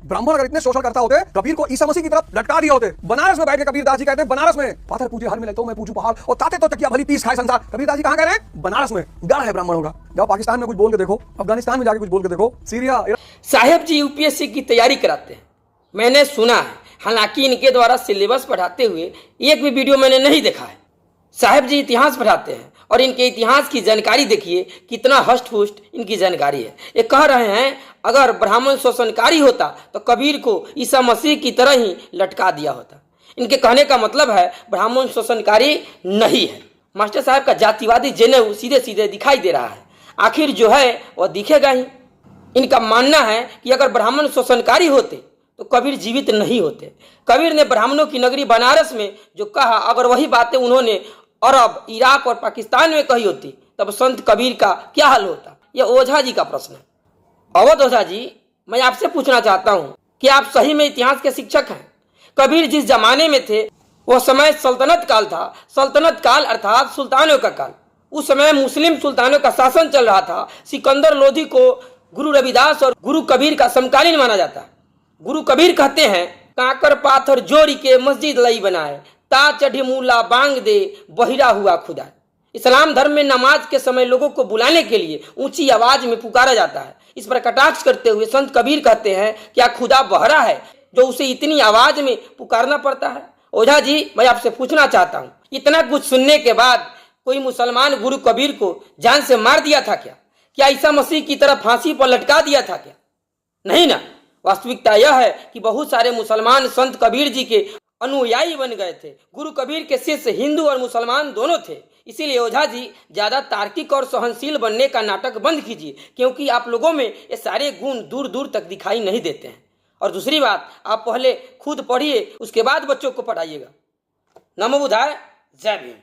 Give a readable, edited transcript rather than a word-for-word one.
ब्राह्मण अगर इतने शोषण करता होते कबीर को ईसा मसीह की तरफ लटका दिया होते। बनारस में बैठ के कबीर दास जी कहते हैं, बनारस में पाथर पूजे हर मिले तो मैं पूजू पहाड़ और ताते तो तकिया भली पीस खाए संसार। कबीर दास जी कहां कह रहे हैं? बनारस में। डर है ब्राह्मणों का। जाओ पाकिस्तान में कुछ बोल के देखो, अफगानिस्तान में जाके कुछ बोल के देखो, सीरिया। साहेब जी यूपीएससी की तैयारी कराते हैं, मैंने सुना है, हालांकि इनके द्वारा सिलेबस पढ़ाते हुए एक भी वीडियो मैंने नहीं देखा है। साहेब जी इतिहास पढ़ाते हैं और इनके इतिहास की जानकारी देखिए, कितना हष्ट पुष्ट इनकी जानकारी है। ये कह रहे हैं अगर ब्राह्मण शोषणकारी होता तो कबीर को ईसा मसीह की तरह ही लटका दिया होता। इनके कहने का मतलब है ब्राह्मण शोषणकारी नहीं है। मास्टर साहब का जातिवादी जनेऊ सीधे सीधे दिखाई दे रहा है, आखिर जो है वह दिखेगा ही। इनका मानना है कि अगर ब्राह्मण शोषणकारी होते तो कबीर जीवित नहीं होते। कबीर ने ब्राह्मणों की नगरी बनारस में जो कहा, अगर वही बातें उन्होंने अरब, इराक और पाकिस्तान में कही होती तब संत कबीर का क्या हाल होता? यह ओझा जी का प्रश्न है। अवध ओझा जी, मैं आपसे पूछना चाहता हूं कि आप सही में इतिहास के शिक्षक हैं। कबीर जिस जमाने में थे वह समय सल्तनत काल था। सल्तनत काल अर्थात सुल्तानों का काल। उस समय मुस्लिम सुल्तानों का शासन चल रहा था। सिकंदर लोधी को गुरु रविदास और गुरु कबीर का समकालीन माना जाता है। गुरु कबीर कहते हैं, काकर पाथर जोड़ी के मस्जिद लई बनाए, ता चढ़ी मूला बांग दे बहिरा हुआ खुदा। इस्लाम धर्म में नमाज के समय लोगों को बुलाने के लिए ऊंची आवाज में पुकारा जाता है। इस पर कटाक्ष करते हुए संत कबीर कहते हैं, क्या खुदा बहरा है जो उसे इतनी आवाज में पुकारना पड़ता है? ओझा जी, मैं आपसे पूछना चाहता हूँ, इतना कुछ सुनने के बाद कोई मुसलमान गुरु कबीर को जान से मार दिया था क्या? क्या ईसा मसीह की तरह फांसी पर लटका दिया था क्या? नहीं ना। वास्तविकता यह है कि बहुत सारे मुसलमान संत कबीर जी के अनुयायी बन गए थे। गुरु कबीर के शिष्य हिंदू और मुसलमान दोनों थे। इसीलिए ओझा जी ज्यादा तार्किक और सहनशील बनने का नाटक बंद कीजिए, क्योंकि आप लोगों में ये सारे गुण दूर दूर तक दिखाई नहीं देते हैं। और दूसरी बात, आप पहले खुद पढ़िए, उसके बाद बच्चों को पढ़ाइएगा। नमो बुद्धाय, जय भीम।